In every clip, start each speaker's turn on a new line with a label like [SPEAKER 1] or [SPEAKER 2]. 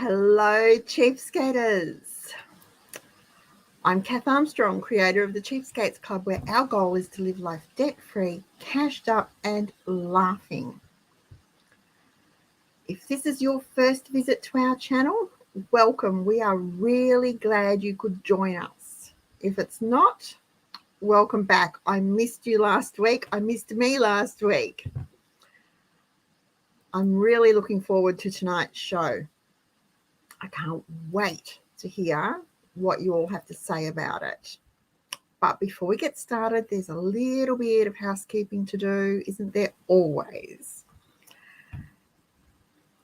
[SPEAKER 1] Hello, Cheapskaters. I'm Kath Armstrong, creator of the Cheapskates Club, where our goal is to live life debt-free, cashed up and laughing. If this is your first visit to our channel, welcome. We are really glad you could join us. If it's not, welcome back. I missed you last week. I missed me last week. I'm really looking forward to tonight's show. I can't wait to hear what you all have to say about it. But before we get started, there's a little bit of housekeeping to do, isn't there always?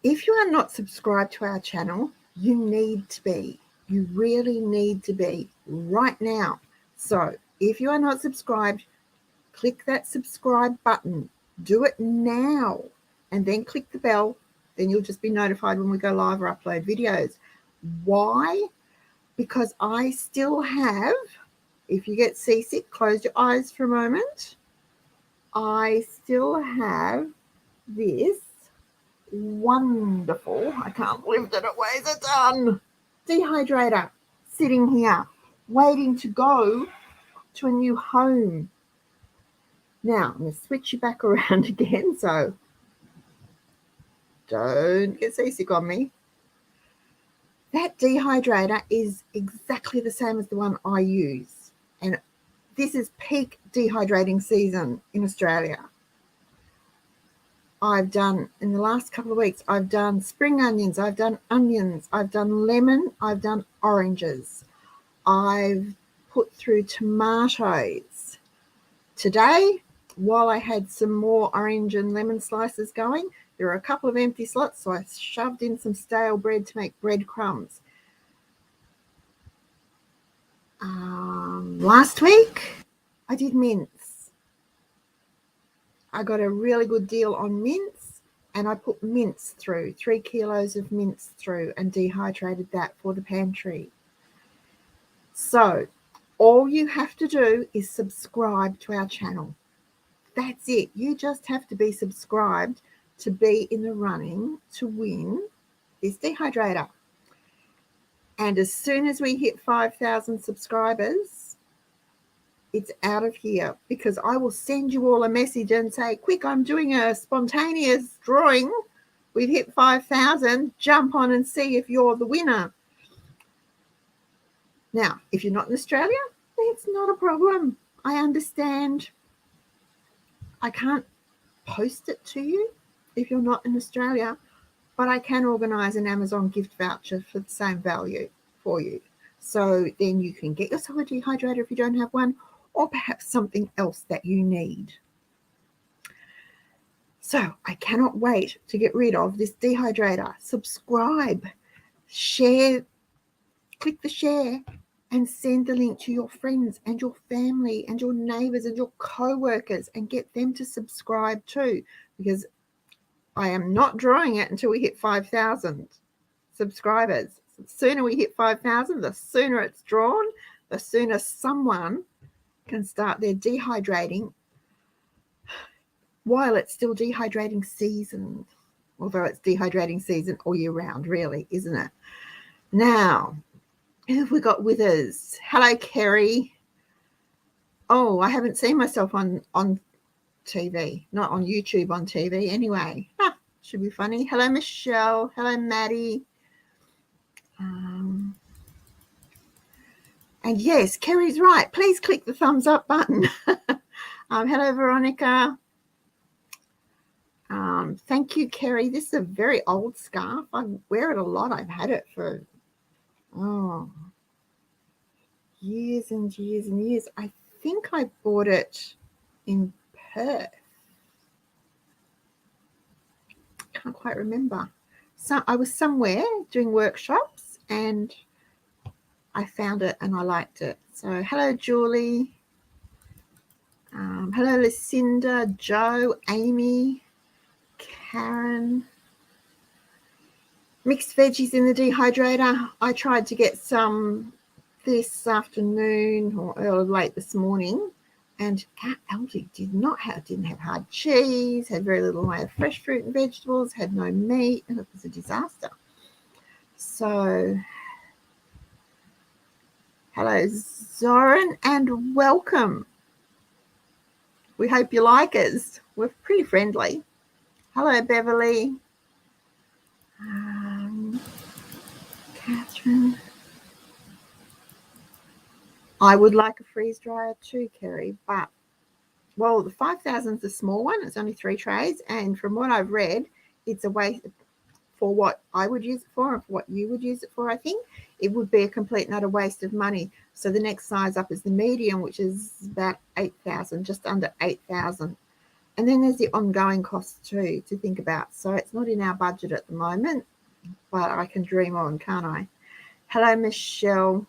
[SPEAKER 1] If you are not subscribed to our channel, you need to be. You really need to be right now. So if you are not subscribed, click that subscribe button. Do it now and then click the bell. Then you'll just be notified when we go live or upload videos. Why? Because I still have, if you get seasick, close your eyes for a moment. I still have this wonderful, I can't believe that it weighs a ton, dehydrator sitting here waiting to go to a new home. Now, I'm going to switch you back around again, so don't get seasick on me. That dehydrator is exactly the same as the one I use. And this is peak dehydrating season in Australia. I've done, in the last couple of weeks, I've done spring onions, I've done onions, I've done lemon, I've done oranges. I've put through tomatoes. Today, while I had some more orange and lemon slices going, there are a couple of empty slots, so I shoved in some stale bread to make breadcrumbs. Last week, I did mince. I got a really good deal on mince, and I put mince through, 3 kilos of mince through, and dehydrated that for the pantry. So all you have to do is subscribe to our channel. That's it. You just have to be subscribed to be in the running to win this dehydrator. And as soon as we hit 5,000 subscribers, it's out of here, because I will send you all a message and say, quick, I'm doing a spontaneous drawing. We've hit 5,000. Jump on and see if you're the winner. Now, if you're not in Australia, it's not a problem. I understand. I can't post it to you if you're not in Australia, but I can organise an Amazon gift voucher for the same value for you. So then you can get yourself a dehydrator if you don't have one, or perhaps something else that you need. So I cannot wait to get rid of this dehydrator. Subscribe, share, click the share, and send the link to your friends and your family and your neighbours and your co-workers, and get them to subscribe too, because I am not drawing it until we hit 5,000 subscribers. The sooner we hit 5,000, the sooner it's drawn, the sooner someone can start their dehydrating while it's still dehydrating season. Although it's dehydrating season all year round, really, isn't it? Now, who have we got with us? Hello, Kerry. Oh, I haven't seen myself on TV, not on YouTube, on TV anyway. Should be funny. Hello, Michelle. Hello, Maddie. And yes, Kerry's right. Please click the thumbs up button. Hello, Veronica. Thank you, Kerry. This is a very old scarf. I wear it a lot. I've had it for years and years and years. I think I bought it in Perth. Can't quite remember. So I was somewhere doing workshops and I found it and I liked it. So hello, Julie. Hello, Lucinda, Joe, Amy, Karen. Mixed veggies in the dehydrator. I tried to get some this afternoon or late this morning, and our Aldi didn't have hard cheese, had very little in the way of fresh fruit and vegetables, had no meat, and it was a disaster. So, hello, Zoran, and welcome. We hope you like us. We're pretty friendly. Hello, Beverly. Catherine. I would like a freeze dryer too, Kerry, but, well, the 5,000 is a small one. It's only 3 trays, and from what I've read, it's a waste for what I would use it for and for what you would use it for. I think it would be a complete and utter waste of money. So the next size up is the medium, which is about 8,000, just under 8,000. And then there's the ongoing costs too to think about. So it's not in our budget at the moment, but I can dream on, can't I? Hello, Michelle.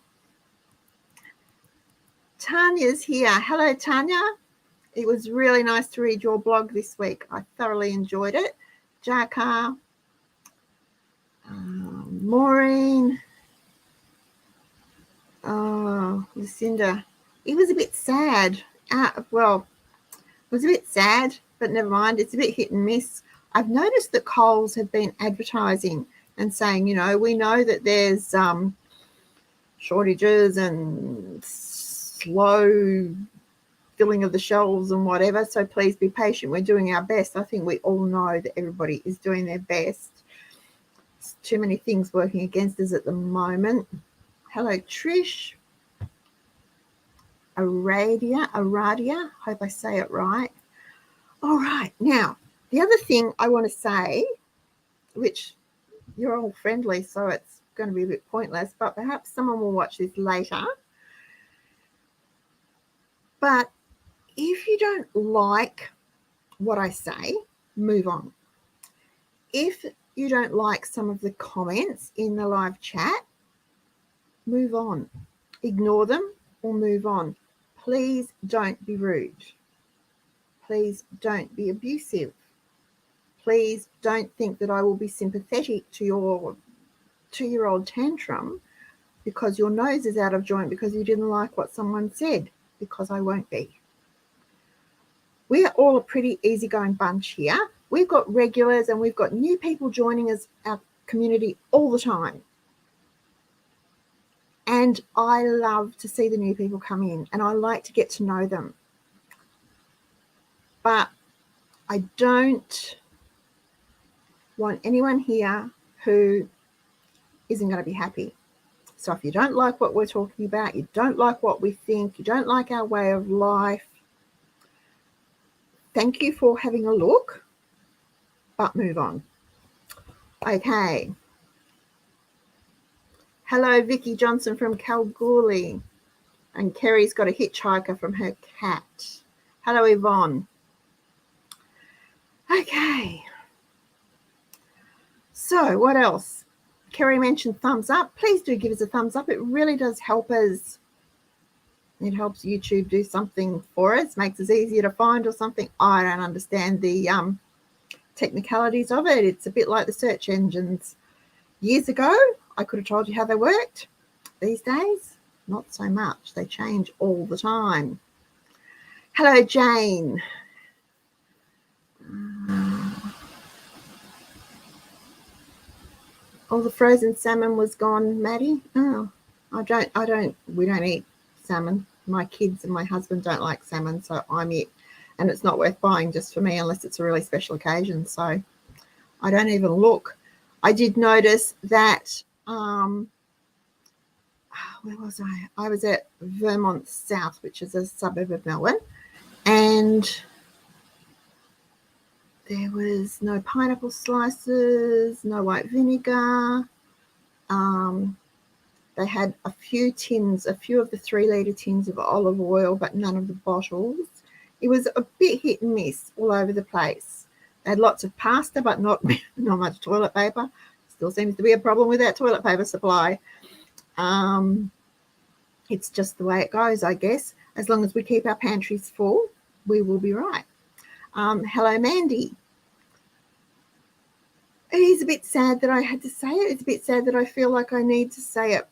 [SPEAKER 1] Tanya's here. Hello, Tanya. It was really nice to read your blog this week. I thoroughly enjoyed it. Jaka, Maureen, Lucinda. It was a bit sad. Well, it was a bit sad, but never mind. It's a bit hit and miss. I've noticed that Coles have been advertising and saying, you know, we know that there's shortages and slow filling of the shelves and whatever, so please be patient. We're doing our best. I think we all know that everybody is doing their best. It's too many things working against us at the moment. Hello, Trish. Aradia, hope I say it right. All right, now, the other thing I want to say, which you're all friendly, so it's going to be a bit pointless, but perhaps someone will watch this later. But if you don't like what I say, move on. If you don't like some of the comments in the live chat, move on. Ignore them or move on. Please don't be rude. Please don't be abusive. Please don't think that I will be sympathetic to your 2-year-old tantrum because your nose is out of joint because you didn't like what someone said, because I won't be. We're all a pretty easygoing bunch here. We've got regulars and we've got new people joining us, our community, all the time. And I love to see the new people come in and I like to get to know them. But I don't want anyone here who isn't going to be happy. So if you don't like what we're talking about, you don't like what we think, you don't like our way of life, thank you for having a look, but move on. Okay. Hello, Vicky Johnson from Kalgoorlie. And Kerry's got a hitchhiker from her cat. Hello, Yvonne. Okay. So what else? Kerry mentioned thumbs up. Please do give us a thumbs up. It really does help us. It helps YouTube do something for us, makes us easier to find or something. I don't understand the technicalities of it. It's a bit like the search engines. Years ago, I could have told you how they worked. These days, not so much. They change all the time. Hello, Jane. All the frozen salmon was gone, Maddie. Oh, we don't eat salmon. My kids and my husband don't like salmon, so I'm it. And it's not worth buying just for me unless it's a really special occasion. So I don't even look. I did notice that, where was I? I was at Vermont South, which is a suburb of Melbourne, and there was no pineapple slices, no white vinegar. They had a few of the 3-litre tins of olive oil, but none of the bottles. It was a bit hit and miss all over the place. They had lots of pasta, but not much toilet paper. Still seems to be a problem with that toilet paper supply. It's just the way it goes, I guess. As long as we keep our pantries full, we will be right. Hello, Mandy. It is a bit sad that I had to say it. It's a bit sad that I feel like I need to say it.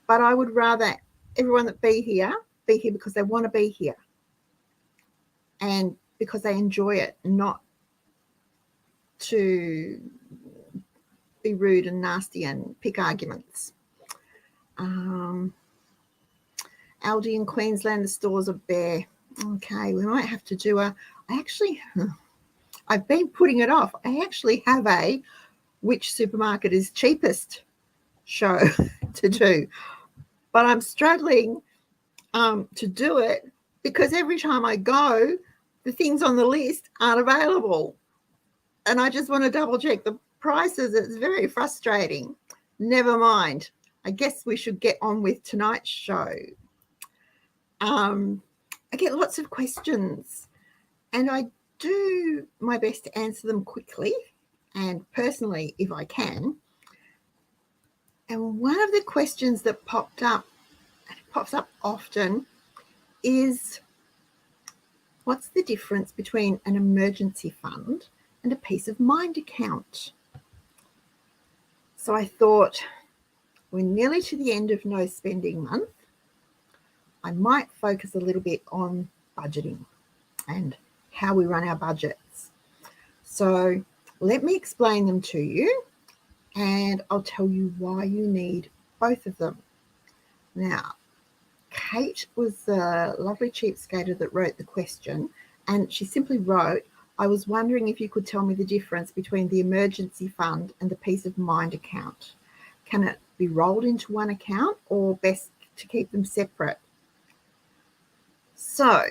[SPEAKER 1] But I would rather everyone that be here because they want to be here and because they enjoy it, not to be rude and nasty and pick arguments. Aldi in Queensland, the stores are bare. Okay, we might have to do I've been putting it off. I actually have a which supermarket is cheapest show to do, but I'm struggling to do it because every time I go, the things on the list aren't available. And I just want to double check the prices. It's very frustrating. Never mind. I guess we should get on with tonight's show. I get lots of questions and I do my best to answer them quickly and personally if I can. And one of the questions that pops up often is, what's the difference between an emergency fund and a peace of mind account? So I thought, we're nearly to the end of no spending month. I might focus a little bit on budgeting and how we run our budgets. So let me explain them to you and I'll tell you why you need both of them. Now, Kate was the lovely cheapskater that wrote the question, and she simply wrote, I was wondering if you could tell me the difference between the emergency fund and the peace of mind account. Can it be rolled into one account or best to keep them separate? So,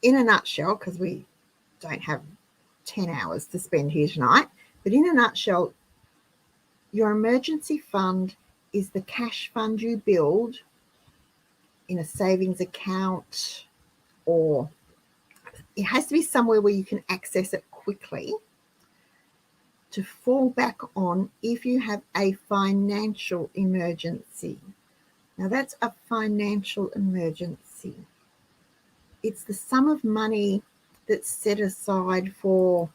[SPEAKER 1] in a nutshell, because we don't have 10 hours to spend here tonight, but in a nutshell, your emergency fund is the cash fund you build in a savings account, or it has to be somewhere where you can access it quickly to fall back on if you have a financial emergency. Now that's a financial emergency. It's the sum of money that's set aside for,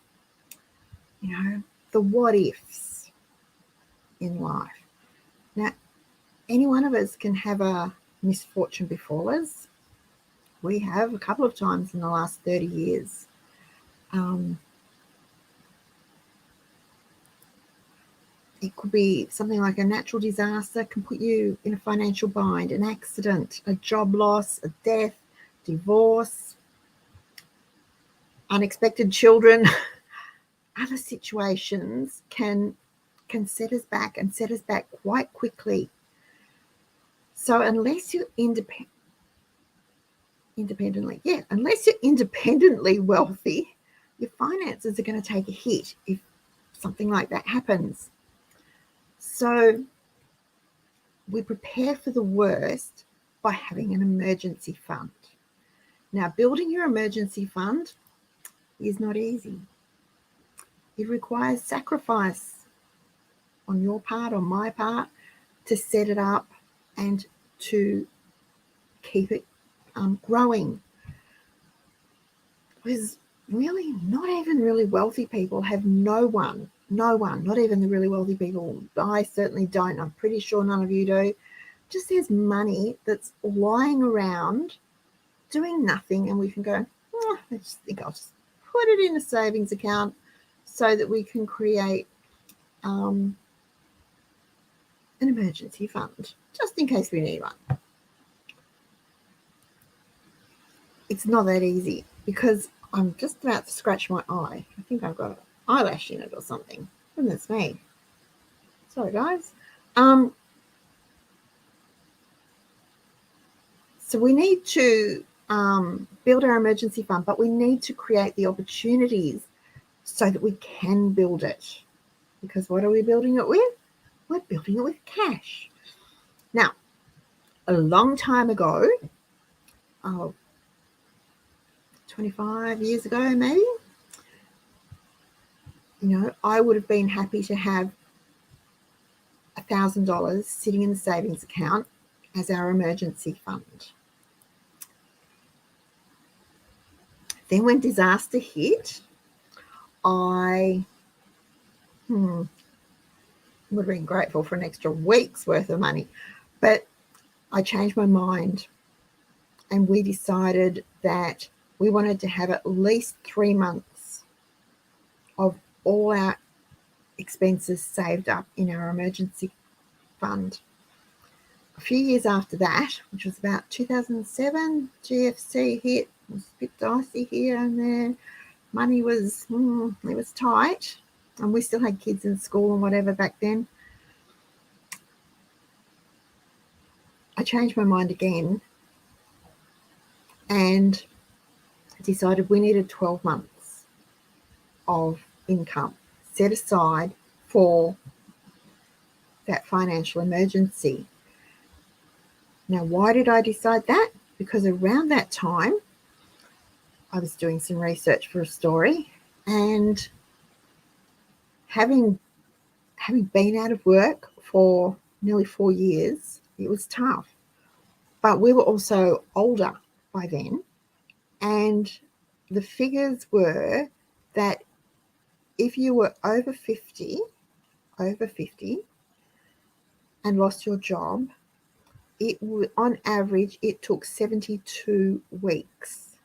[SPEAKER 1] the what ifs in life. Now, any one of us can have a misfortune befall us. We have a couple of times in the last 30 years. It could be something like a natural disaster can put you in a financial bind, an accident, a job loss, a death, divorce, unexpected children. Other situations can set us back and set us back quite quickly. So unless you're independently wealthy, your finances are going to take a hit if something like that happens. So we prepare for the worst by having an emergency fund. Now, building your emergency fund is not easy. It requires sacrifice on your part, on my part, to set it up and to keep it growing. Because really, not even really wealthy people have no one, not even the really wealthy people. I certainly don't. I'm pretty sure none of you do. Just there's money that's lying around doing nothing, and we can go, I just think I'll just put it in a savings account so that we can create an emergency fund, just in case we need one. It's not that easy because I'm just about to scratch my eye. I think I've got an eyelash in it or something. Goodness me. Sorry, guys. So we need to build our emergency fund, but we need to create the opportunities so that we can build it. Because what are we building it with? We're building it with cash. Now, a long time ago, 25 years ago maybe, I would have been happy to have $1,000 sitting in the savings account as our emergency fund. Then when disaster hit, I would have been grateful for an extra week's worth of money. But I changed my mind and we decided that we wanted to have at least 3 months of all our expenses saved up in our emergency fund. A few years after that, which was about 2007, GFC hit. It was a bit dicey here and there. Money was, it was tight, and we still had kids in school and whatever back then. I changed my mind again and decided we needed 12 months of income set aside for that financial emergency. Now, why did I decide that? Because around that time, I was doing some research for a story, and having been out of work for nearly 4 years, it was tough. But we were also older by then, and the figures were that if you were over 50 and lost your job, it would, on average, it took 72 weeks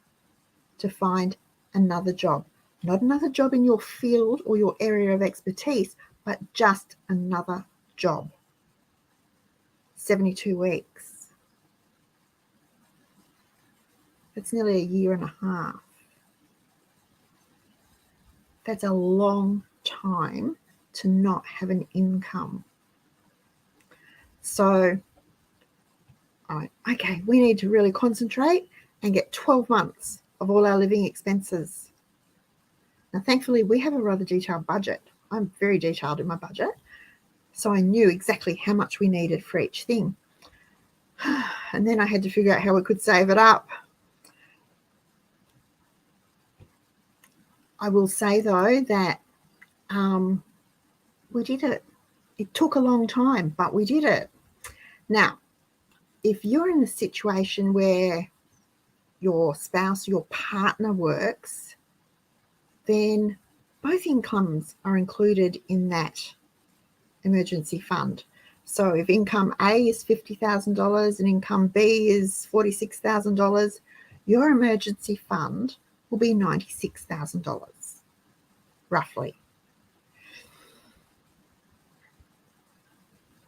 [SPEAKER 1] to find another job. Not another job in your field or your area of expertise, but just another job. 72 weeks. That's nearly a year and a half. That's a long time to not have an income. So, okay, we need to really concentrate and get 12 months of all our living expenses. Now, thankfully, we have a rather detailed budget. I'm very detailed in my budget, so I knew exactly how much we needed for each thing. And then I had to figure out how we could save it up. I will say, though, that we did it. It took a long time, but we did it. Now, if you're in a situation where your spouse, your partner works, then both incomes are included in that emergency fund. So if income A is $50,000 and income B is $46,000, your emergency fund will be $96,000, roughly.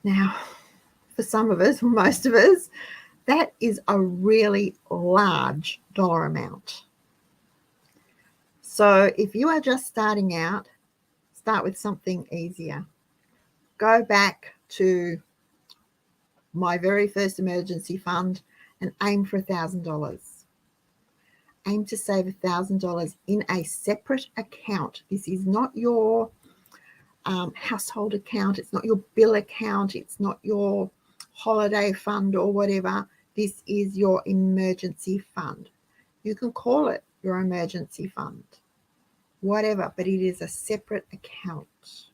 [SPEAKER 1] Now, for some of us, or most of us, that is a really large dollar amount. So if you are just starting out, start with something easier. Go back to my very first emergency fund and aim for $1,000. Aim to save $1,000 in a separate account. This is not your household account. It's not your bill account. It's not your holiday fund or whatever. This is your emergency fund. You can call it your emergency fund, whatever, but it is a separate account.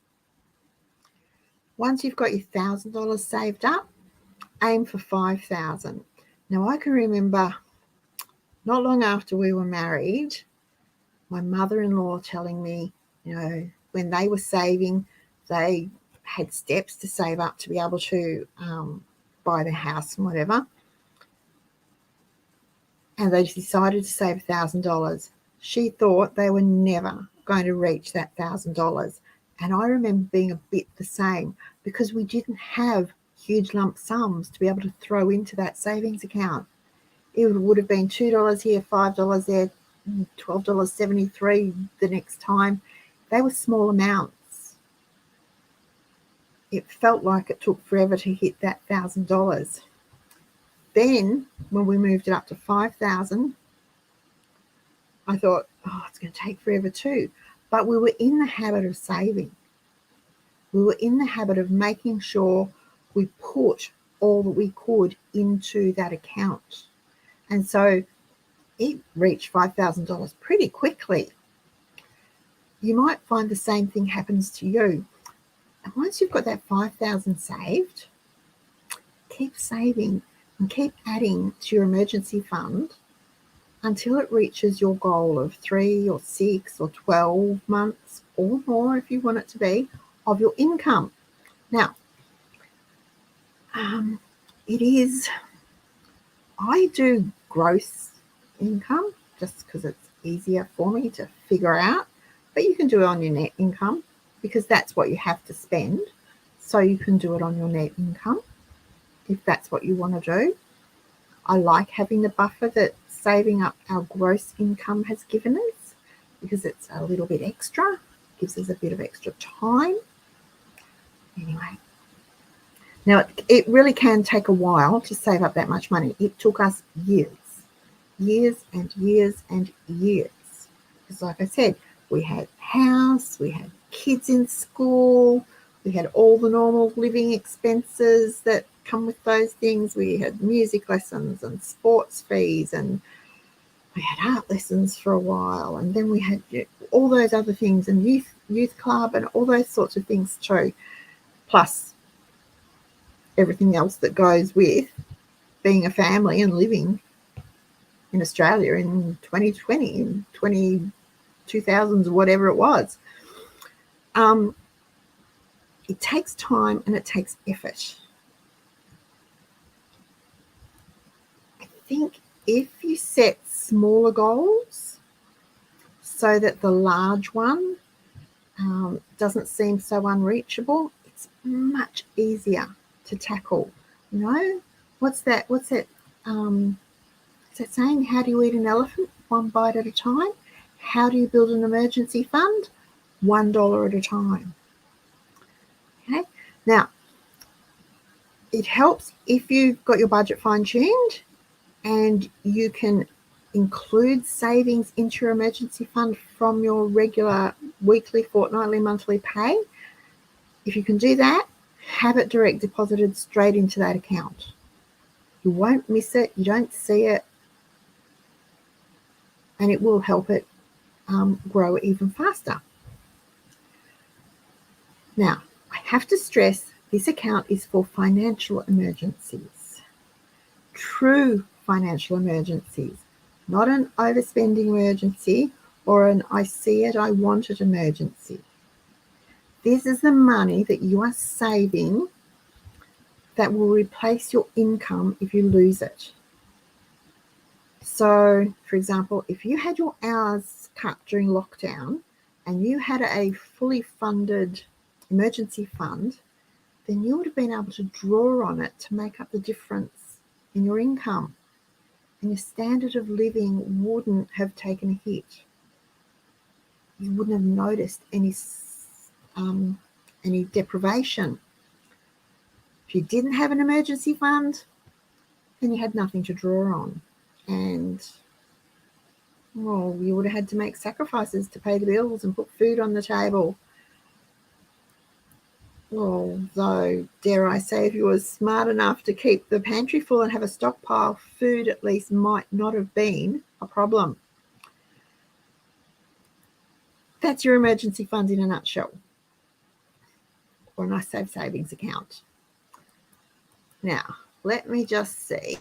[SPEAKER 1] Once you've got your $1,000 saved up, aim for $5,000. Now, I can remember not long after we were married, my mother-in-law telling me, when they were saving, they had steps to save up to be able to buy the house and whatever. And they decided to save $1,000. She thought they were never going to reach that $1,000. And I remember being a bit the same, because we didn't have huge lump sums to be able to throw into that savings account. It would have been $2 here, $5 there, $12.73 the next time. They were small amounts. It felt like it took forever to hit that $1,000. Then, when we moved it up to $5,000, I thought, it's going to take forever too. But we were in the habit of saving. We were in the habit of making sure we put all that we could into that account. And so it reached $5,000 pretty quickly. You might find the same thing happens to you. And once you've got that $5,000 saved, keep saving and keep adding to your emergency fund until it reaches your goal of 3 or 6 or 12 months or more, if you want it to be, of your income. Now, I do gross income just because it's easier for me to figure out, but you can do it on your net income. because that's what you have to spend. So you can do it on your net income if that's what you want to do. I like having the buffer that saving up our gross income has given us because it's a little bit extra, gives us a bit of extra time. Anyway, now it really can take a while to save up that much money. It took us years and years and years. Because like I said, we had house, we had kids in school, we had all the normal living expenses that come with those things. We had music lessons and sports fees, and we had art lessons for a while, and then we had all those other things, and youth club and all those sorts of things too, plus everything else that goes with being a family and living in Australia in 2020, in 2000s, whatever it was. It takes time and it takes effort. I think if you set smaller goals so that the large one doesn't seem so unreachable, it's much easier to tackle. You know, what's that saying? How do you eat an elephant? One bite at a time. How do you build an emergency fund? $1 at a time. Okay. Now, it helps if you've got your budget fine-tuned and you can include savings into your emergency fund from your regular weekly, fortnightly, monthly pay. If you can do that, have it direct deposited straight into that account. You won't miss it, you don't see it, and it will help it grow even faster. Now, I have to stress this account is for financial emergencies, true financial emergencies, not an overspending emergency or an I see it, I want it emergency. This is the money that you are saving that will replace your income if you lose it. So, for example, if you had your hours cut during lockdown and you had a fully funded emergency fund, then you would have been able to draw on it to make up the difference in your income. And your standard of living wouldn't have taken a hit. You wouldn't have noticed any deprivation. If you didn't have an emergency fund, then you had nothing to draw on. And, well, you would have had to make sacrifices to pay the bills and put food on the table. Although, dare I say, if you were smart enough to keep the pantry full and have a stockpile, food at least might not have been a problem. That's your emergency fund in a nutshell, or a nice safe savings account. Now, let me just see.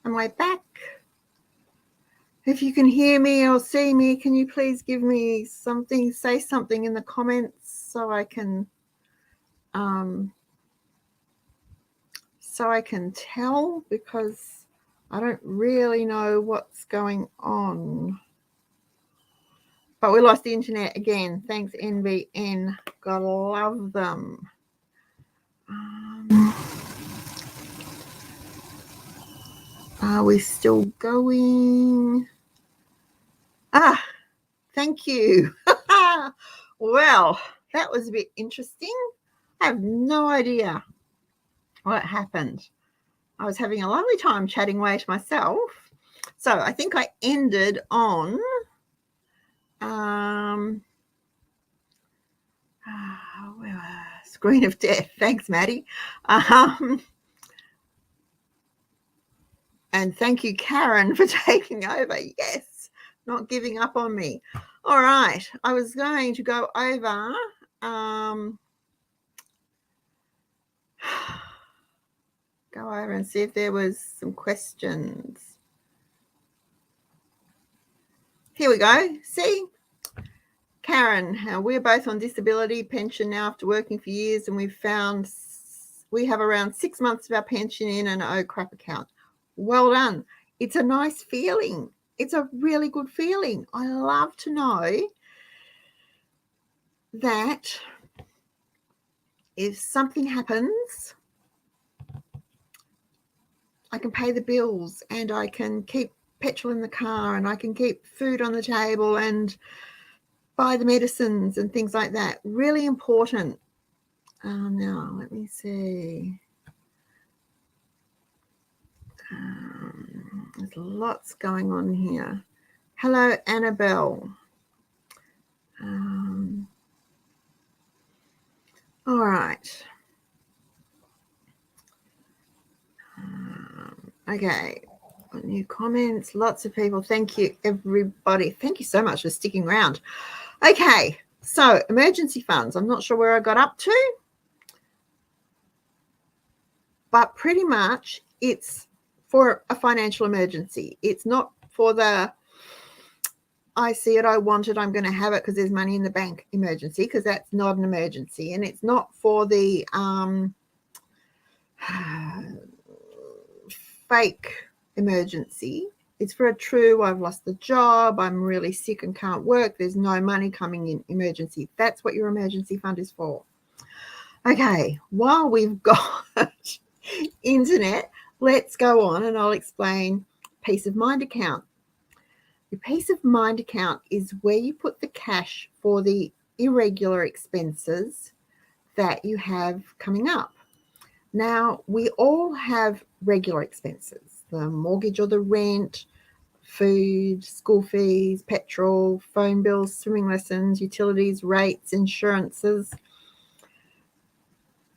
[SPEAKER 1] Am I back? If you can hear me or see me, can you please give me something, say something in the comments so I can tell, because I don't really know what's going on. But we lost the internet again. Thanks, NBN. Gotta love them. Are we still going? Thank you. Well, that was a bit interesting. I have no idea what happened. I was having a lovely time chatting away to myself. So I think I ended on screen of death. Thanks, Maddie. And thank you, Karen, for taking over. Yes, not giving up on me. All right, I was going to go over and see if there was some questions. Here we go. See, Karen, we're both on disability pension now after working for years, and we have around 6 months of our pension in an oh crap account. Well done. It's a nice feeling. It's a really good feeling. I love to know that if something happens, I can pay the bills and I can keep petrol in the car and I can keep food on the table and buy the medicines and things like that. Really important. Now, let me see. There's lots going on here. Hello, Annabelle. All right. Okay. New comments. Lots of people. Thank you, everybody. Thank you so much for sticking around. Okay. So, emergency funds. I'm not sure where I got up to, but pretty much it's for a financial emergency. It's not for the I see it, I want it, I'm going to have it because there's money in the bank emergency, because that's not an emergency. And it's not for the fake emergency. It's for a true, I've lost the job, I'm really sick and can't work, there's no money coming in emergency. That's what your emergency fund is for. Okay, while we've got internet, let's go on and I'll explain peace of mind account. Your peace of mind account is where you put the cash for the irregular expenses that you have coming up. Now, we all have regular expenses, the mortgage or the rent, food, school fees, petrol, phone bills, swimming lessons, utilities, rates, insurances.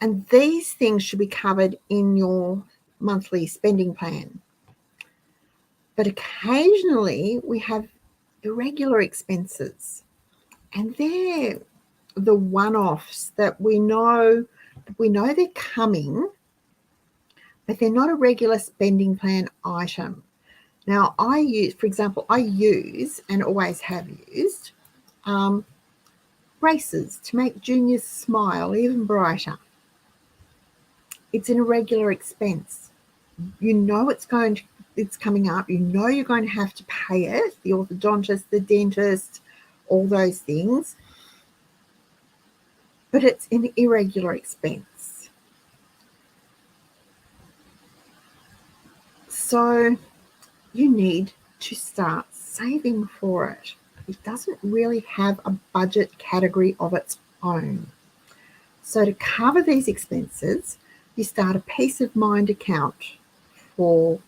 [SPEAKER 1] And these things should be covered in your monthly spending plan. But occasionally we have irregular expenses, and they're the one-offs that we know they're coming, but they're not a regular spending plan item. Now, I use and always have used braces to make Junior's smile even brighter. It's an irregular expense. You know it's coming up. You know you're going to have to pay it, the orthodontist, the dentist, all those things. But it's an irregular expense. So you need to start saving for it. It doesn't really have a budget category of its own. So to cover these expenses, you start a peace of mind account for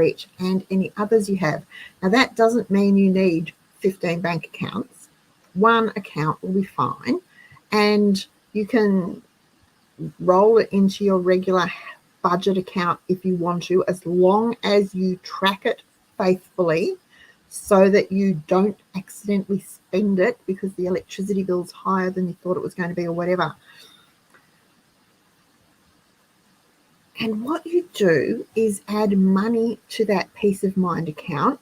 [SPEAKER 1] it and any others you have. Now, that doesn't mean you need 15 bank accounts. One account will be fine, and you can roll it into your regular budget account if you want to, as long as you track it faithfully so that you don't accidentally spend it because the electricity bill's higher than you thought it was going to be or whatever. And what you do is add money to that peace of mind account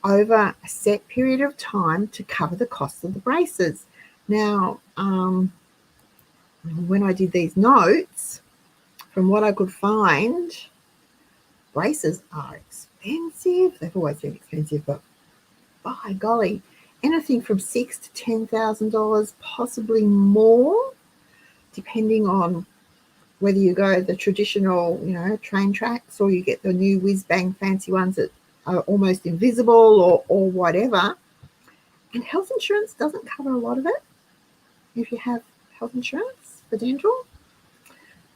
[SPEAKER 1] over a set period of time to cover the cost of the braces. Now, when I did these notes, from what I could find, braces are expensive. They've always been expensive, but by golly, anything from $6,000 to $10,000, possibly more, depending on whether you go the traditional, train tracks, or you get the new whiz bang fancy ones that are almost invisible, or whatever. And health insurance doesn't cover a lot of it if you have health insurance for dental.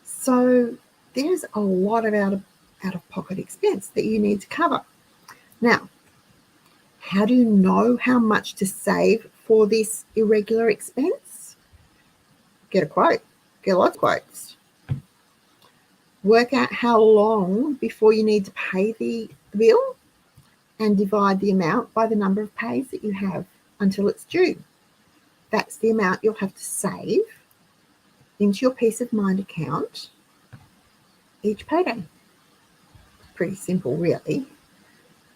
[SPEAKER 1] So there's a lot of out of pocket expense that you need to cover. Now, how do you know how much to save for this irregular expense? Get a quote. Get lots of quotes. Work out how long before you need to pay the bill, and divide the amount by the number of pays that you have until it's due. That's the amount you'll have to save into your peace of mind account each payday. Pretty simple, really.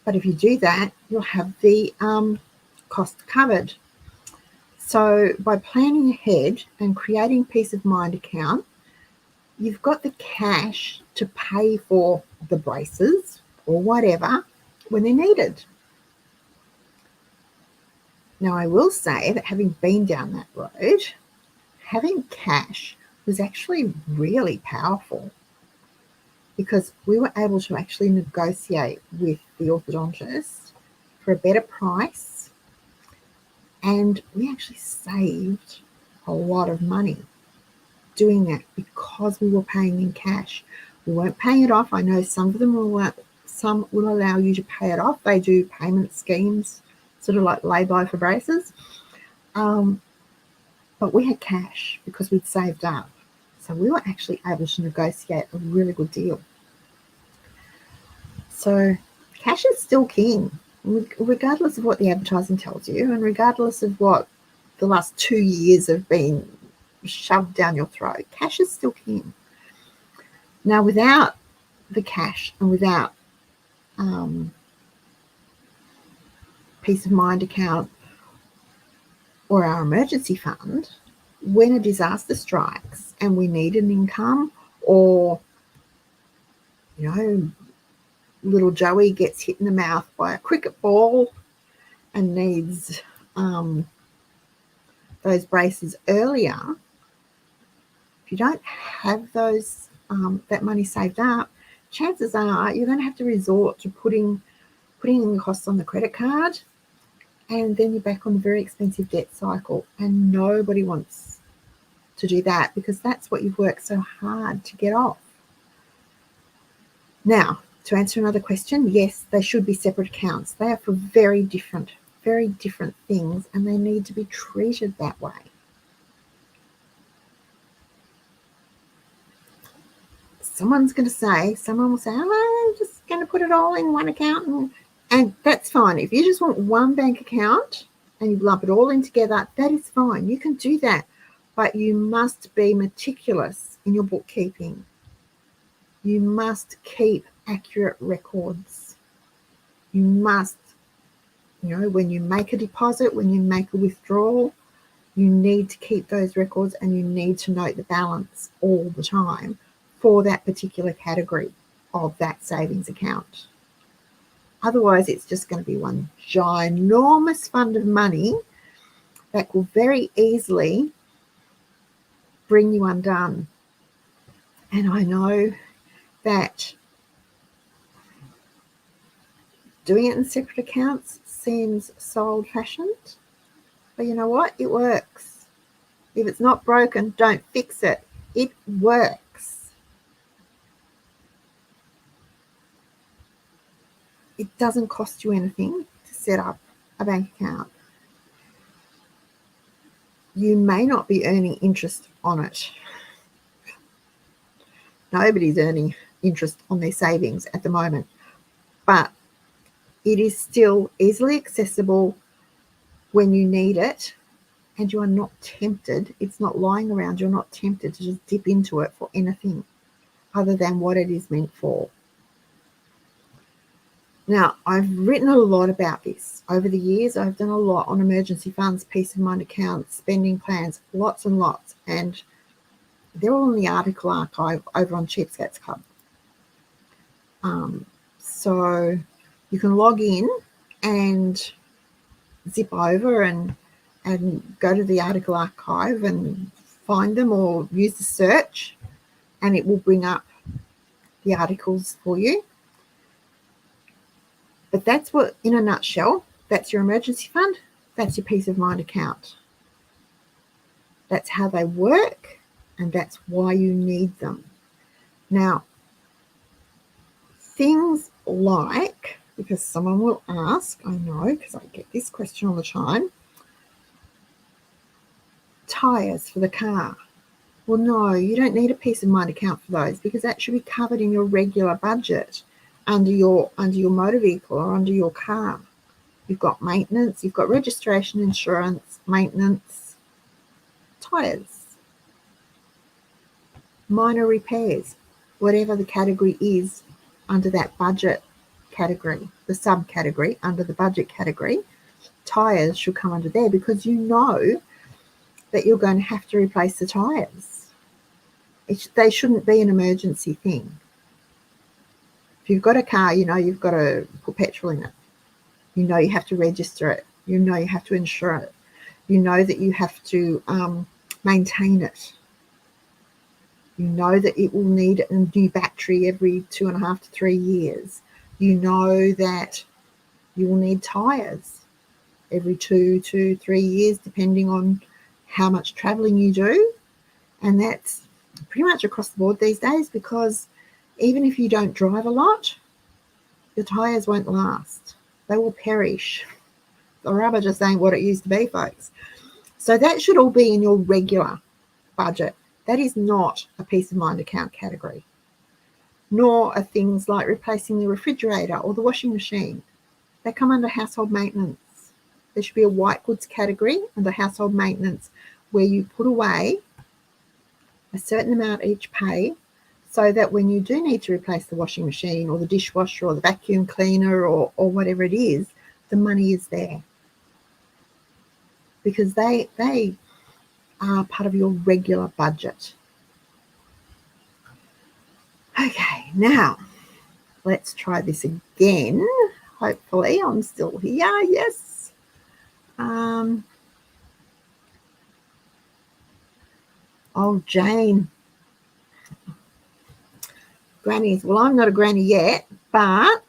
[SPEAKER 1] But if you do that, you'll have the cost covered. So by planning ahead and creating peace of mind account, you've got the cash to pay for the braces or whatever when they're needed. Now, I will say that having been down that road, having cash was actually really powerful, because we were able to actually negotiate with the orthodontist for a better price, and we actually saved a lot of money doing that because we were paying in cash. We weren't paying it off. I know some will allow you to pay it off. They do payment schemes, sort of like lay-by for braces. But we had cash because we'd saved up. So we were actually able to negotiate a really good deal. So cash is still king, regardless of what the advertising tells you, and regardless of what the last 2 years have been shoved down your throat. Cash is still king. Now, without the cash and without peace of mind account or our emergency fund, when a disaster strikes and we need an income, or little Joey gets hit in the mouth by a cricket ball and needs those braces earlier, if you don't have those that money saved up, chances are you're going to have to resort to putting in the costs on the credit card, and then you're back on the very expensive debt cycle. And nobody wants to do that, because that's what you've worked so hard to get off. Now, to answer another question, yes, they should be separate accounts. They are for very different things, and they need to be treated that way. Someone will say, oh, I'm just going to put it all in one account, and that's fine. If you just want one bank account and you lump it all in together, that is fine. You can do that, but you must be meticulous in your bookkeeping. You must keep accurate records. You must, when you make a deposit, when you make a withdrawal, you need to keep those records, and you need to note the balance all the time for that particular category of that savings account. Otherwise, it's just going to be one ginormous fund of money that will very easily bring you undone. And I know that doing it in separate accounts seems so old-fashioned, but you know what? It works. If it's not broken, don't fix it. It works. It doesn't cost you anything to set up a bank account. You may not be earning interest on it. Nobody's earning interest on their savings at the moment, but it is still easily accessible when you need it, and you are not tempted. It's not lying around. You're not tempted to just dip into it for anything other than what it is meant for. Now, I've written a lot about this over the years. I've done a lot on emergency funds, peace of mind accounts, spending plans, lots and lots, and they're all in the article archive over on Cheapskates Club. So you can log in and zip over and go to the article archive and find them, or use the search and it will bring up the articles for you. But that's what, in a nutshell, that's your emergency fund, that's your peace of mind account. That's how they work, and that's why you need them. Now, things like, because someone will ask, I know, because I get this question all the time, tyres for the car. Well, no, you don't need a peace of mind account for those, because that should be covered in your regular budget under your motor vehicle or under your car. You've got maintenance, you've got registration, insurance, maintenance, tyres, minor repairs, whatever the category is under that budget category, the subcategory under the budget category, tyres should come under there, because you know that you're going to have to replace the tyres. They shouldn't be an emergency thing. If you've got a car, you know you've got to put petrol in it. You know you have to register it. You know you have to insure it. You know that you have to maintain it. You know that it will need a new battery every 2.5 to 3 years. You know that you will need tyres every 2 to 3 years, depending on how much travelling you do. And that's pretty much across the board these days, because even if you don't drive a lot, your tyres won't last. They will perish. The rubber just ain't what it used to be, folks. So that should all be in your regular budget. That is not a peace of mind account category, nor are things like replacing the refrigerator or the washing machine. They come under household maintenance. There should be a white goods category under household maintenance, where you put away a certain amount each pay, so that when you do need to replace the washing machine or the dishwasher or the vacuum cleaner or whatever it is, the money is there, because they are part of your regular budget. Okay, now let's try this again. Hopefully I'm still here. Yes. Oh, Jane. Grannies. Well, I'm not a granny yet, but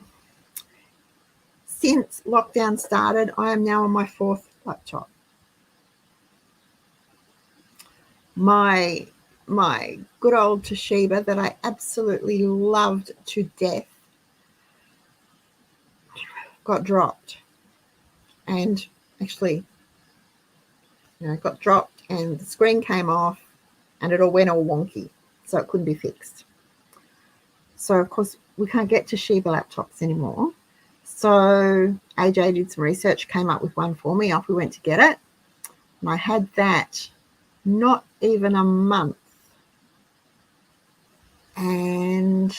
[SPEAKER 1] since lockdown started, I am now on my 4th laptop. My good old Toshiba that I absolutely loved to death got dropped, and actually, got dropped, and the screen came off, and it all went all wonky, so it couldn't be fixed. So of course we can't get Toshiba laptops anymore. So AJ did some research, came up with one for me. Off we went to get it, and I had that not even a month, and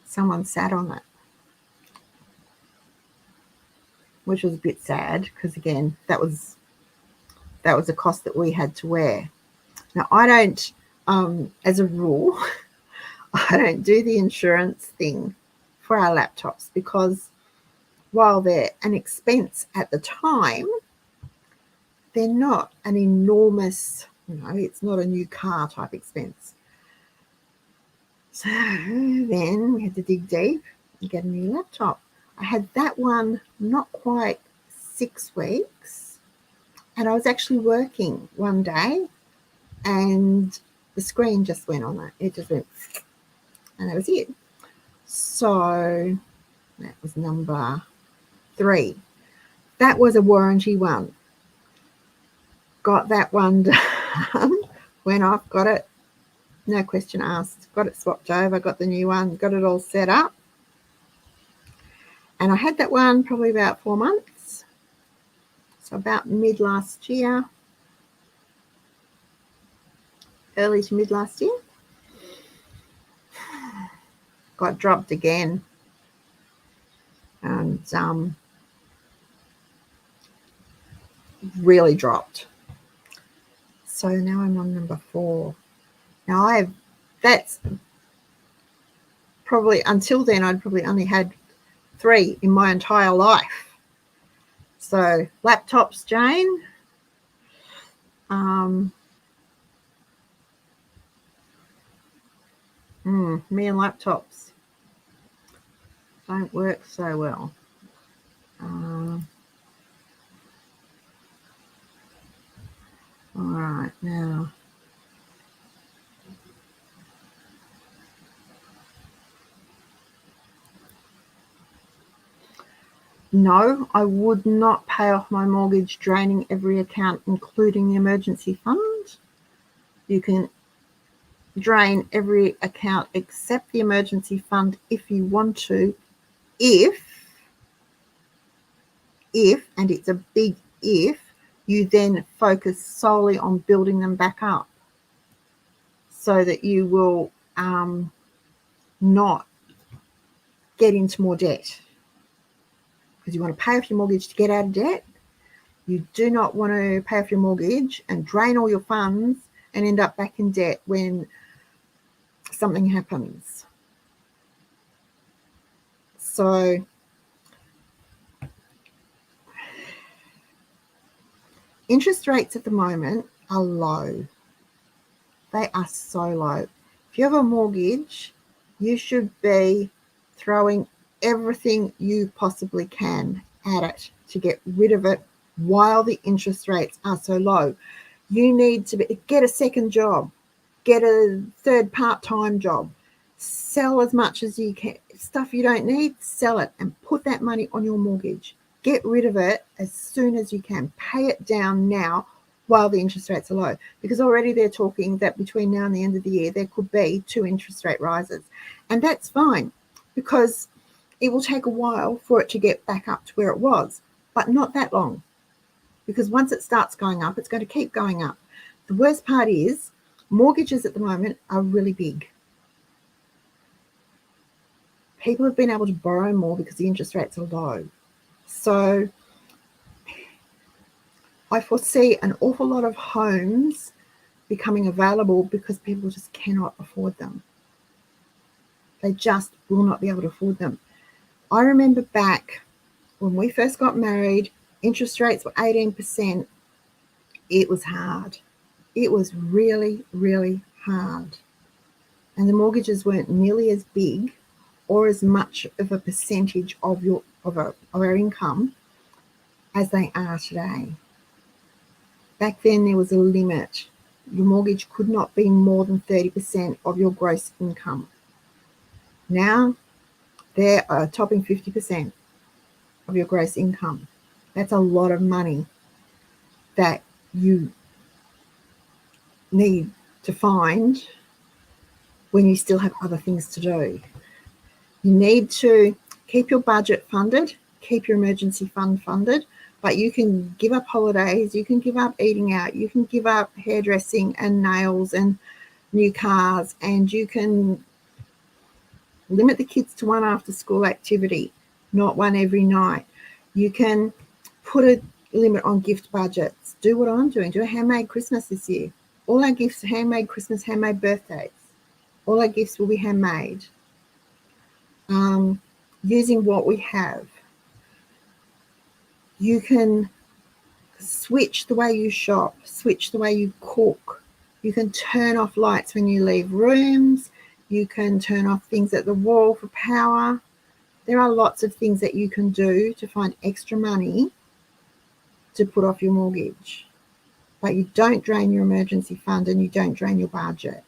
[SPEAKER 1] someone sat on it, which was a bit sad, because again, that was a cost that we had to wear. Now, I don't, as a rule, I don't do the insurance thing for our laptops, because while they're an expense at the time, they're not an enormous, it's not a new car type expense. So then we had to dig deep and get a new laptop. I had that one not quite 6 weeks, and I was actually working one day, and the screen just went on it. It just went, and that was it. So that was number 3. That was a warranty one. Got that one done, went off, got it, no question asked, got it swapped over, got the new one, got it all set up. And I had that one probably about 4 months, so about mid last year, early to mid last year. got dropped again. And really dropped. So now I'm on number 4. Now that's probably, until then, I'd probably only had 3 in my entire life. So laptops, Jane. Me and laptops don't work so well. All right, now. No, I would not pay off my mortgage draining every account, including the emergency fund. You can drain every account except the emergency fund if you want to, if, and it's a big if, you then focus solely on building them back up so that you will not get into more debt. Because you want to pay off your mortgage to get out of debt. You do not want to pay off your mortgage and drain all your funds and end up back in debt when something happens. So interest rates at the moment are low. They are so low. If you have a mortgage, you should be throwing everything you possibly can at it to get rid of it while the interest rates are so low. You need to get a second job, get a third part-time job, sell as much as you can. Stuff you don't need, sell it and put that money on your mortgage. Get rid of it as soon as you can. Pay it down now while the interest rates are low, because already they're talking that between now and the end of the year there could be 2 interest rate rises, and that's fine because it will take a while for it to get back up to where it was, but not that long, because once it starts going up, it's going to keep going up. The worst part is mortgages at the moment are really big. People have been able to borrow more because the interest rates are low. So I foresee an awful lot of homes becoming available because people just cannot afford them. They just will not be able to afford them. I remember back when we first got married, interest rates were 18%. It was hard. It was really, really hard. And the mortgages weren't nearly as big or as much of a percentage of our income as they are today. Back then there was a limit. Your mortgage could not be more than 30% of your gross income. Now they are topping 50% of your gross income. That's a lot of money that you need to find when you still have other things to do. You need to keep your budget funded, keep your emergency fund funded, but you can give up holidays, you can give up eating out, you can give up hairdressing and nails and new cars, and you can limit the kids to 1 after school activity, not 1 every night. You can put a limit on gift budgets. Do what I'm doing. Do a handmade Christmas this year. All our gifts are handmade Christmas, handmade birthdays. All our gifts will be handmade. Using what we have. You can switch the way you shop, switch the way you cook. You can turn off lights when you leave rooms. You can turn off things at the wall for power. There are lots of things that you can do to find extra money to put off your mortgage. But you don't drain your emergency fund and you don't drain your budget.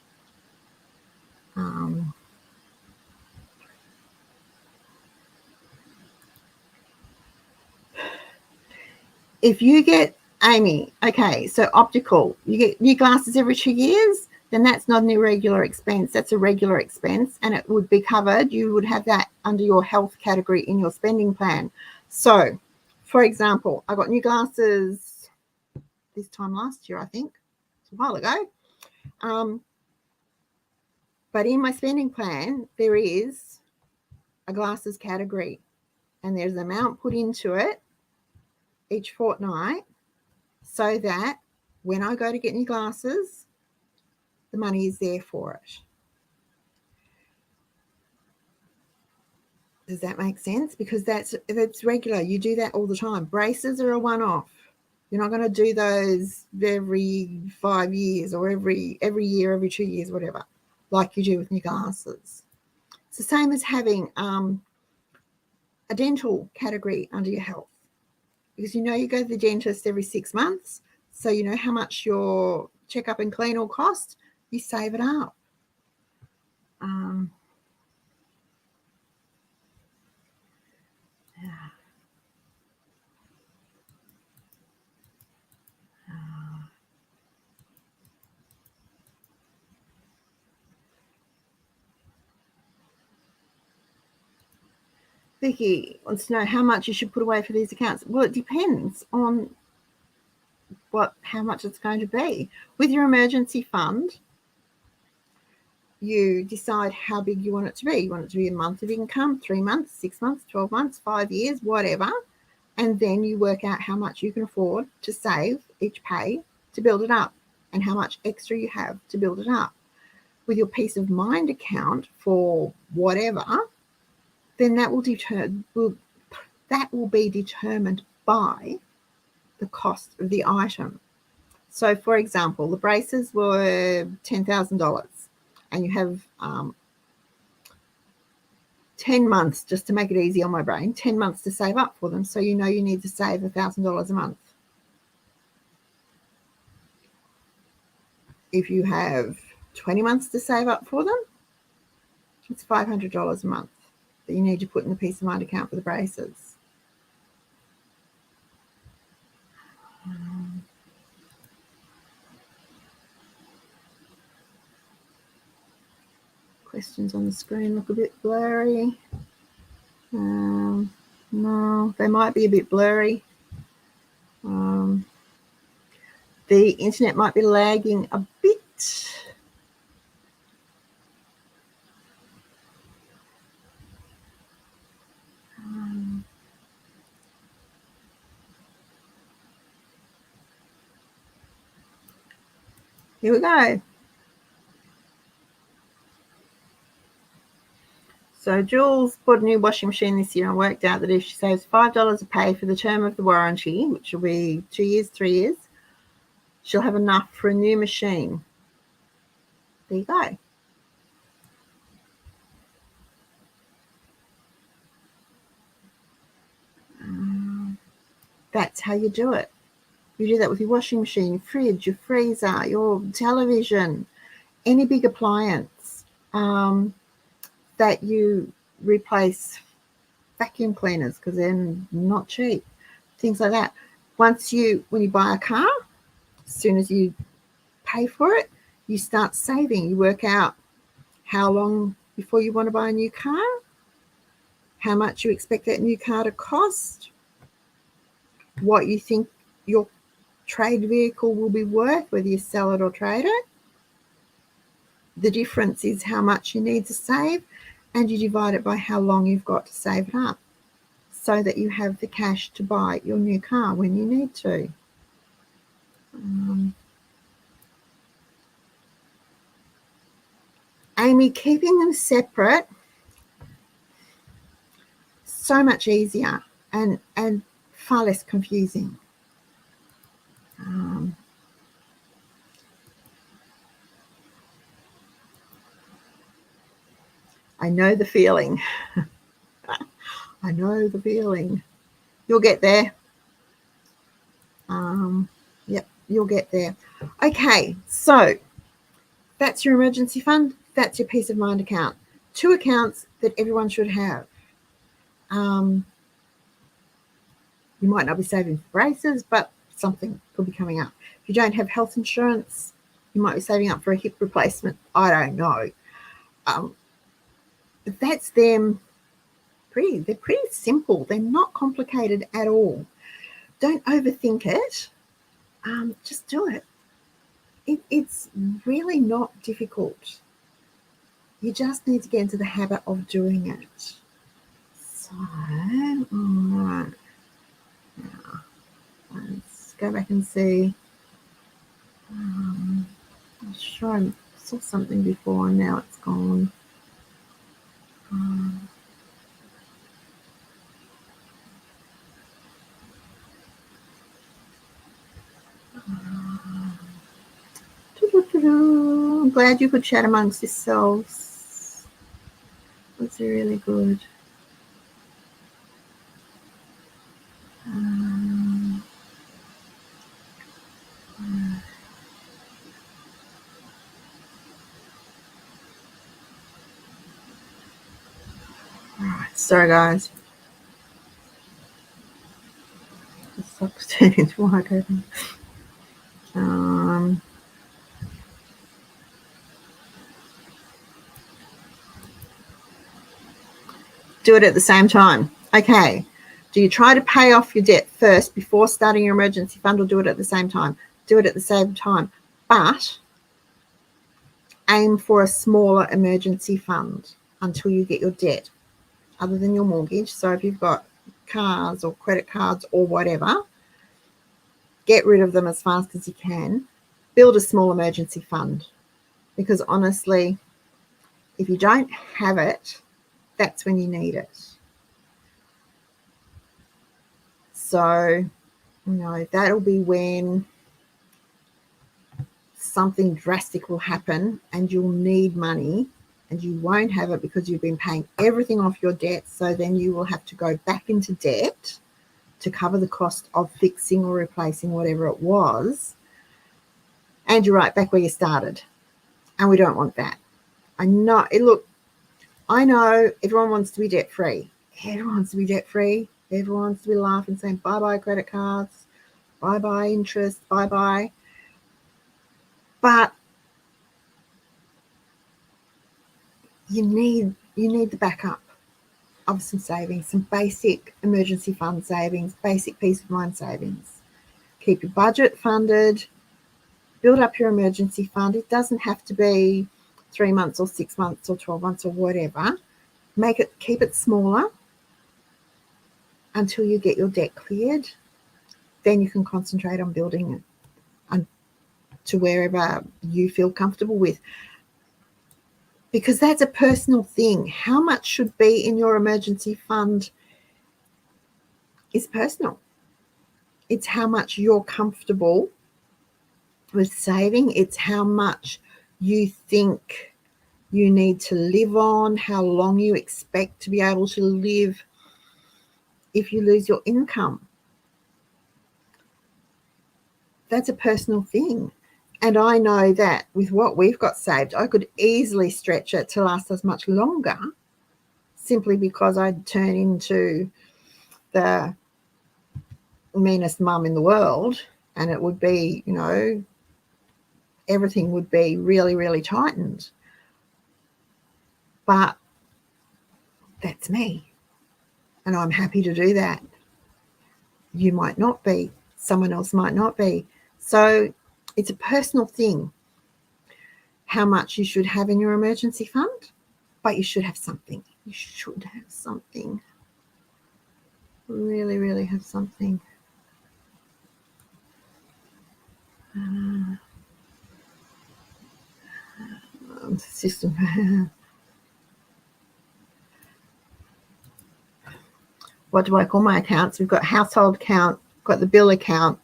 [SPEAKER 1] If you get, Amy, okay, so optical, you get new glasses every 2 years, then that's not an irregular expense. That's a regular expense and it would be covered. You would have that under your health category in your spending plan. So, for example, I got new glasses this time last year, I think. It's a while ago. But in my spending plan, there is a glasses category, and there's an amount put into it each fortnight so that when I go to get new glasses, the money is there for it. Does that make sense? Because that's regular. You do that all the time. Braces are a one-off. You're not going to do those every 5 years or every year, every 2 years, whatever, like you do with new glasses. It's the same as having a dental category under your health, because you know you go to the dentist every 6 months, so you know how much your checkup and clean will cost. You save it up. Vicky wants to know how much you should put away for these accounts. Well, it depends on how much it's going to be. With your emergency fund, you decide how big you want it to be. You want it to be a month of income, 3 months, 6 months, 12 months, 5 years, whatever. And then you work out how much you can afford to save each pay to build it up, and how much extra you have to build it up. With your peace of mind account for whatever, then that will be determined by the cost of the item. So, for example, the braces were $10,000, and you have 10 months, just to make it easy on my brain, 10 months to save up for them. So you know you need to save $1,000 a month. If you have 20 months to save up for them, it's $500 a month that you need to put in the peace of mind account for the braces. Questions on the screen look a bit blurry. No, they might be a bit blurry. The internet might be lagging a bit. Here we go. So Jules bought a new washing machine this year and worked out that if she saves $5 a pay for the term of the warranty, which will be 2 years, 3 years, she'll have enough for a new machine. There you go. That's how you do it. You do that with your washing machine, your fridge, your freezer, your television, any big appliance that you replace vacuum cleaners because they're not cheap, things like that. When you buy a car, as soon as you pay for it, you start saving. You work out how long before you want to buy a new car, how much you expect that new car to cost, what you think your trade vehicle will be worth, whether you sell it or trade it. The difference is how much you need to save, and you divide it by how long you've got to save it up so that you have the cash to buy your new car when you need to. Amy, keeping them separate, so much easier and far less confusing. I know the feeling. I know the feeling. You'll get there. Yep, you'll get there. Okay, so that's your emergency fund. That's your peace of mind account. 2 accounts that everyone should have. You might not be saving for braces, but something could be coming up. If you don't have health insurance, you might be saving up for a hip replacement. I don't know. But that's them. They're pretty simple. They're not complicated at all. Don't overthink it. Just do it. It's really not difficult. You just need to get into the habit of doing it. all right. Now, let's go back and see. I'm sure I saw something before and now it's gone. I'm glad you could chat amongst yourselves. That's really good. Alright, sorry guys. The socks turn into white open. Do it at the same time. Okay. Do you try to pay off your debt first before starting your emergency fund, or do it at the same time? Do it at the same time, but aim for a smaller emergency fund until you get your debt, other than your mortgage. So if you've got cars or credit cards or whatever, get rid of them as fast as you can. Build a small emergency fund, because honestly, if you don't have it, that's when you need it. So, that'll be when something drastic will happen and you'll need money and you won't have it because you've been paying everything off your debt. So then you will have to go back into debt to cover the cost of fixing or replacing whatever it was. And you're right back where you started. And we don't want that. I know everyone wants to be debt free. Everyone wants to be debt free. Everyone wants to be laughing, saying bye-bye credit cards, bye-bye interest, bye-bye. But you need the backup of some savings, some basic emergency fund savings, basic peace of mind savings. Keep your budget funded. Build up your emergency fund. It doesn't have to be 3 months or 6 months or 12 months or whatever. Keep it smaller until you get your debt cleared. Then you can concentrate on building it to wherever you feel comfortable with. Because that's a personal thing. How much should be in your emergency fund is personal. It's how much you're comfortable with saving. It's how much you think you need to live on, how long you expect to be able to live if you lose your income. That's a personal thing. And I know that with what we've got saved, I could easily stretch it to last us much longer, simply because I'd turn into the meanest mum in the world, and it would be, everything would be really, really tightened. But that's me, and I'm happy to do that. You might not be. Someone else might not be. So it's a personal thing how much you should have in your emergency fund, but you should have something. You should have something. Really, really have something. System. What do I call my accounts? We've got household account, got the bill account.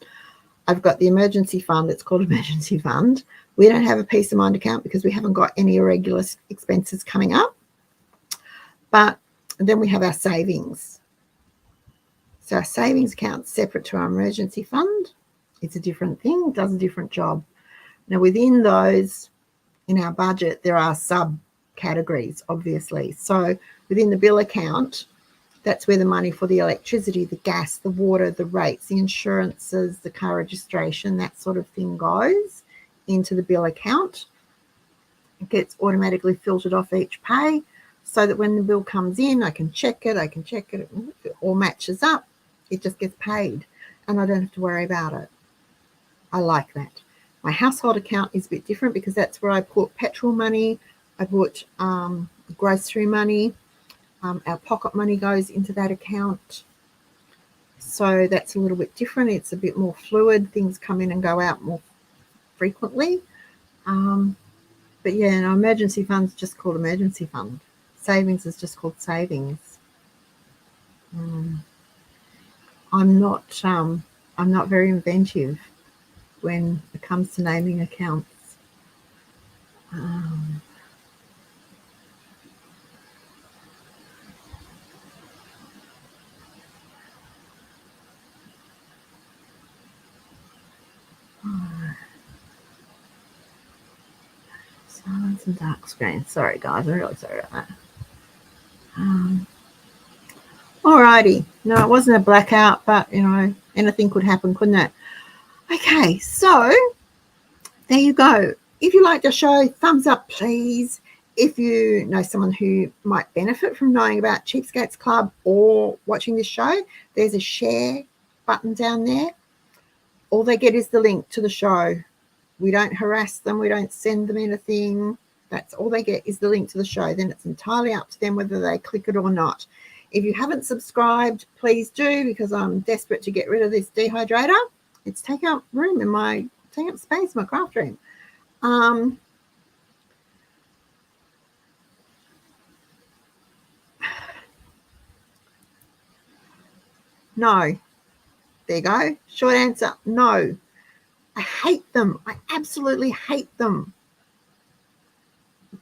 [SPEAKER 1] I've got the emergency fund. It's called emergency fund. We don't have a peace of mind account because we haven't got any irregular expenses coming up. But then we have our savings. So our savings account's separate to our emergency fund. It's a different thing, does a different job. Now within those, in our budget, there are subcategories, obviously. So within the bill account, that's where the money for the electricity, the gas, the water, the rates, the insurances, the car registration, that sort of thing goes into the bill account. It gets automatically filtered off each pay so that when the bill comes in, I can check it. If it all matches up, it just gets paid and I don't have to worry about it. I like that. My household account is a bit different because that's where I put petrol money, I put grocery money, Our pocket money goes into that account. So that's a little bit different. It's a bit more fluid. Things come in and go out more frequently. But yeah, an emergency fund's just called emergency fund. Savings is just called savings. I'm not very inventive when it comes to naming accounts. Silence and dark screen. Sorry, guys. I'm really sorry about that. Alrighty. No, it wasn't a blackout, but, anything could happen, couldn't it? Okay, so there you go. If you like the show, thumbs up, please. If you know someone who might benefit from knowing about Cheapskates Club or watching this show, there's a share button down there. All they get is the link to the show. We don't harass them. We don't send them anything. That's all they get is the link to the show. Then it's entirely up to them whether they click it or not. If you haven't subscribed, please do, because I'm desperate to get rid of this dehydrator. It's taking up room taking up space in my craft room. No. There you go. Short answer, no. I hate them. I absolutely hate them.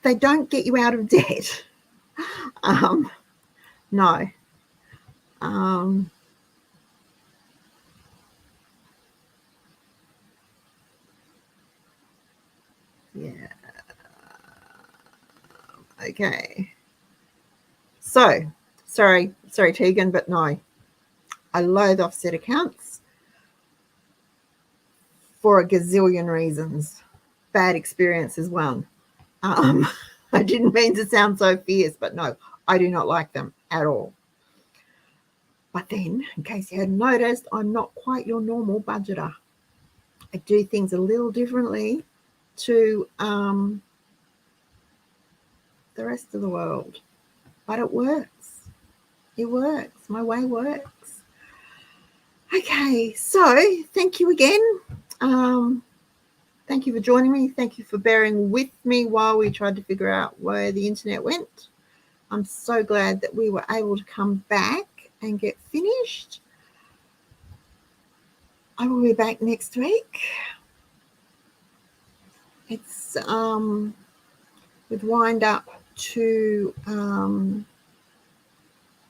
[SPEAKER 1] They don't get you out of debt. No. Yeah. Okay. So, sorry, Tegan, but no. I loathe offset accounts for a gazillion reasons. Bad experience is one. I didn't mean to sound so fierce, but no, I do not like them at all. But then, in case you hadn't noticed, I'm not quite your normal budgeter. I do things a little differently to the rest of the world. But it works. It works. My way works. Okay, so thank you again. Thank you for joining me. Thank you for bearing with me while we tried to figure out where the internet went. I'm so glad that we were able to come back and get finished. I will be back next week. It's with wind up to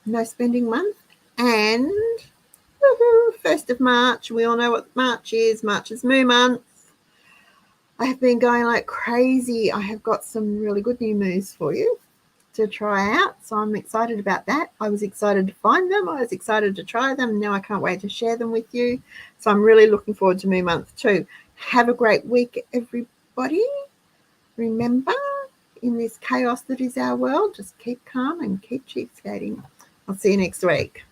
[SPEAKER 1] no spending month and 1st of March. We all know what March is. March is Moo Month. I have been going like crazy. I have got some really good new moves for you to try out. So I'm excited about that. I was excited to find them. I was excited to try them. Now I can't wait to share them with you. So I'm really looking forward to Moo Month too. Have a great week, everybody. Remember, in this chaos that is our world, just keep calm and keep cheapskating. I'll see you next week.